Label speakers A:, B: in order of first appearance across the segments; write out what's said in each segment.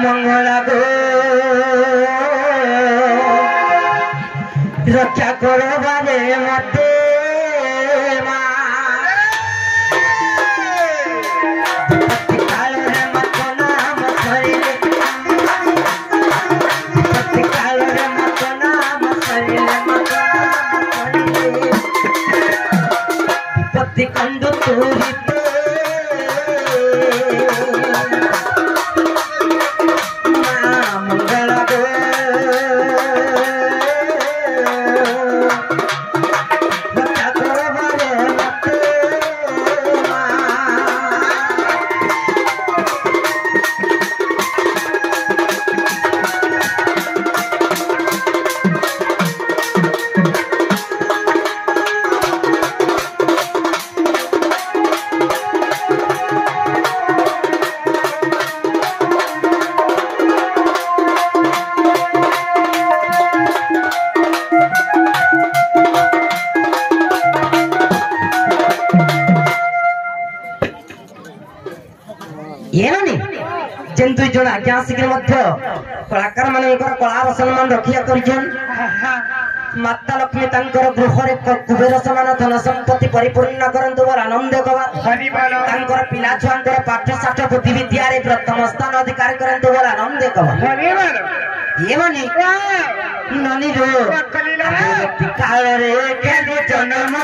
A: मंगला गो रक्षा करो बारे मते कंड मंगला गो रक्षा करो बारे मते जेन्तु जन आज्ञा शीघ्र कलाकार मानकर कलार सम्मान रक्षा कर माता लक्ष्मी तांकर गृह कुबेर समान धन संपत्ति परिपूर्ण करंतु बोल आनंद तांकर पिला छुआंकर पाठ साठ बुद्धि विद्या रे प्रथम स्थान अधिकार करंतु बोल आनंद ये माने ननी रो काल रे केदि जन्म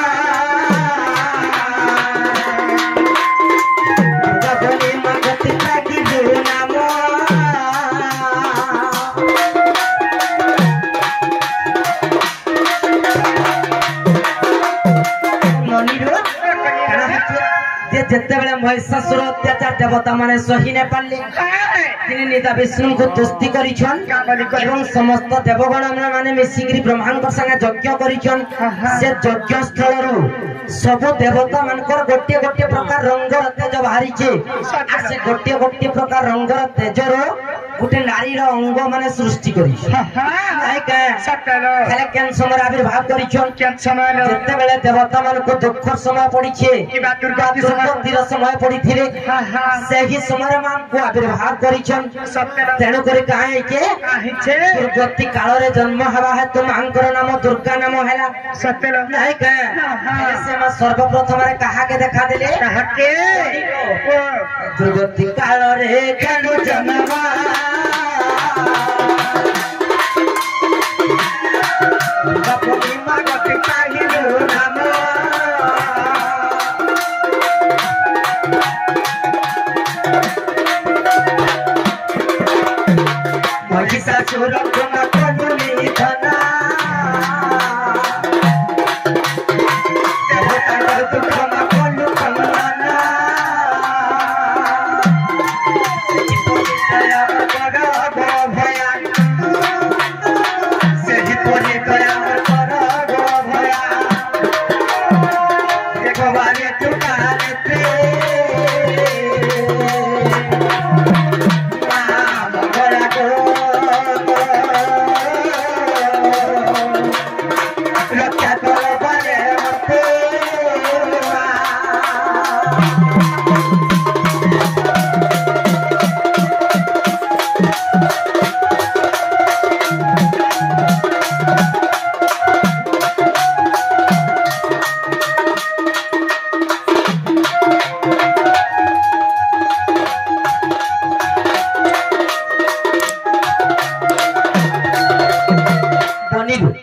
A: गगने मगति ताकि नाम जिते बेले महिषासुर अत्याचार देवता माने सही ने पाले निदा विष्णु को दोस्ती करिछन एवं समस्त देवगण माने मिसिंगरी ब्रह्मांड संगे यज्ञ करिछन से यज्ञ स्थल रु सब देवता मानकर गोटे गोटे प्रकार रंगर तेज बाहरी छे से गोटे गोटे प्रकार रंगर तेज रो गोटे नारी रो अंग माने सृष्टि करिछ काहे के खाले केन समय आविर्भाव करिछन केन समय जते बेले देवता मान को दुख समय पड़ी छे दुर्गतिर समय पड़ी थिले सेही समय मान को आविर्भाव करिछन तेणु करी काहे के दुर्गति काल रे जन्म हवा है तुम अंकर नाम दुर्गा नाम हैला सत्य नहीं के से मा सर्वप्रथम रे कहा के देखा देले कहा के दुर्गति काल रे केनु जन्म बापुनी मागति काहिनु नाम महिषासुर गुना करुणी धना देवतांकर दुख मा कलु कलना दया